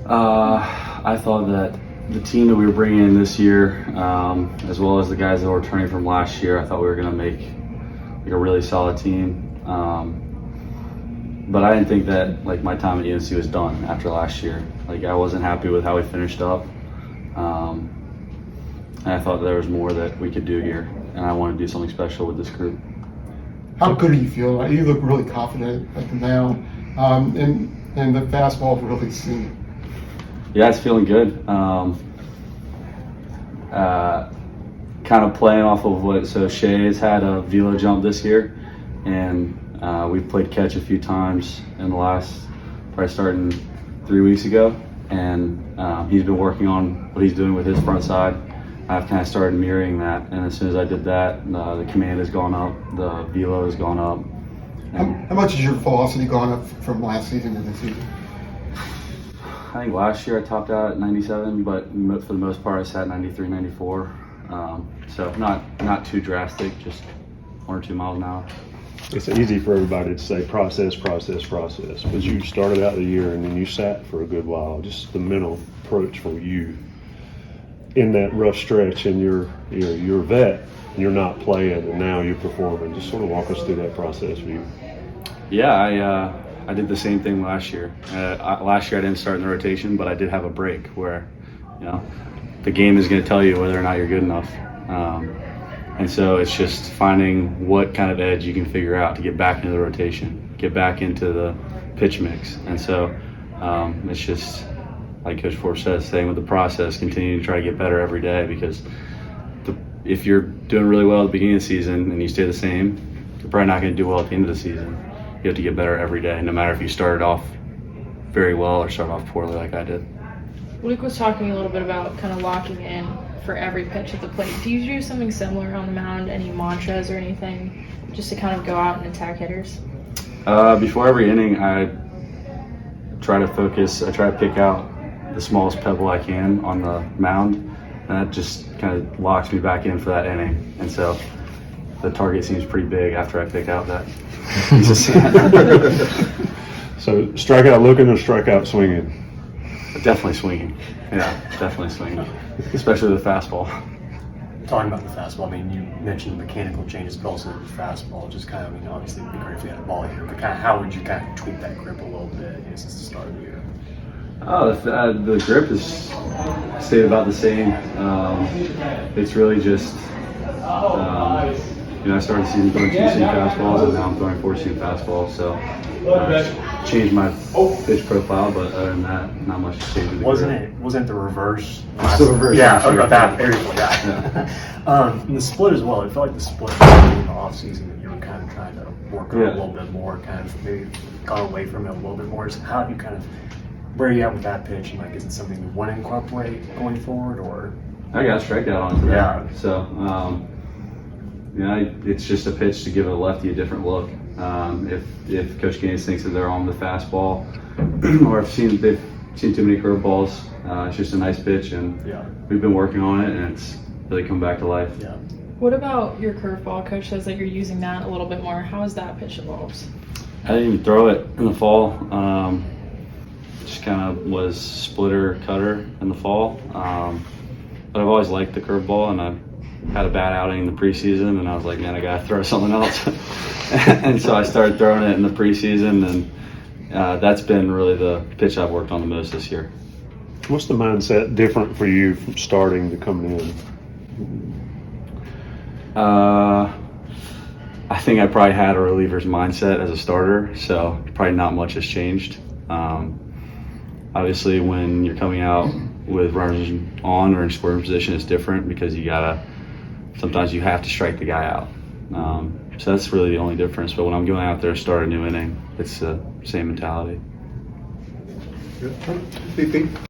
I thought that the team that we were bringing in this year, as well as the guys that were returning from last year, I thought we were going to make like a really solid team. But I didn't think that like my time at UNC was done after last year. Like I wasn't happy with how we finished up, and I thought there was more that we could do here, and I wanted to do something special with this group. How good do you feel? You look really confident at the mound, and the fastball really seemed. Yeah, it's feeling good. Kind of playing off of so Shay's had a velo jump this year, and we've played catch a few times in the last, probably starting 3 weeks ago, and he's been working on what he's doing with his front side. I've kind of started mirroring that, and as soon as I did that, the command has gone up, the velo has gone up. How much has your velocity gone up from last season to this season? I think last year I topped out at 97, but for the most part I sat 93, 94. So not too drastic, just 1 or 2 miles an hour. It's easy for everybody to say process, but you started out the year and then you sat for a good while. Just the mental approach for you in that rough stretch, and you're a vet, and you're not playing, and now you're performing. Just sort of walk us through that process for you. Yeah, I did the same thing last year. Last year I didn't start in the rotation, but I did have a break where, the game is going to tell you whether or not you're good enough. And so it's just finding what kind of edge you can figure out to get back into the rotation, get back into the pitch mix. And so it's just, like Coach Forbes says, staying with the process, continuing to try to get better every day, because if you're doing really well at the beginning of the season and you stay the same, you're probably not going to do well at the end of the season. You have to get better every day, no matter if you started off very well or start off poorly like I did. Luke was talking a little bit about kind of locking in for every pitch at the plate. Do you do something similar on the mound, any mantras or anything, just to kind of go out and attack hitters? Before every inning, I try to focus. I try to pick out the smallest pebble I can on the mound, and that just kind of locks me back in for that inning. And so the target seems pretty big after I pick out that piece of sand. So strikeout looking or strikeout swinging? Definitely swinging. Yeah, definitely swinging, especially the fastball. Talking about the fastball, I mean, you mentioned mechanical changes, but also the fastball. Just kind of, obviously it'd be great if you had a ball here, but kind of how would you kind of tweak that grip a little bit since the start of the year? Oh, the grip has stayed about the same. It's really just, I started the season throwing 2-seam fastballs, and now I'm throwing 4-seam fastballs. So changed my pitch profile, but other than that, not much to change with the grip. Wasn't the reverse? It's the reverse. Yeah, that. There you go. Yeah. And the split as well. It felt like the split in the offseason that you were kind of trying to work on a little bit more, kind of maybe gone away from it a little bit more. So how have you kind of, where are you at with that pitch? And is it something you want to incorporate going forward, or? I got a strikeout on today. Yeah. So, it's just a pitch to give a lefty a different look. If Coach Gaines thinks that they're on the fastball, or they've seen too many curveballs, it's just a nice pitch, and we've been working on it, and it's really come back to life. Yeah. What about your curveball? Coach says that you're using that a little bit more. How has that pitch evolved? I didn't even throw it in the fall. Just kind of was splitter cutter in the fall. But I've always liked the curveball, and I had a bad outing in the preseason, and I was like, man, I gotta throw something else. And so I started throwing it in the preseason, and that's been really the pitch I've worked on the most this year. What's the mindset different for you from starting to coming in? I think I probably had a reliever's mindset as a starter, so probably not much has changed. Obviously, when you're coming out with runners on or in scoring position, it's different because sometimes you have to strike the guy out. So that's really the only difference. But when I'm going out there to start a new inning, it's the same mentality. Good.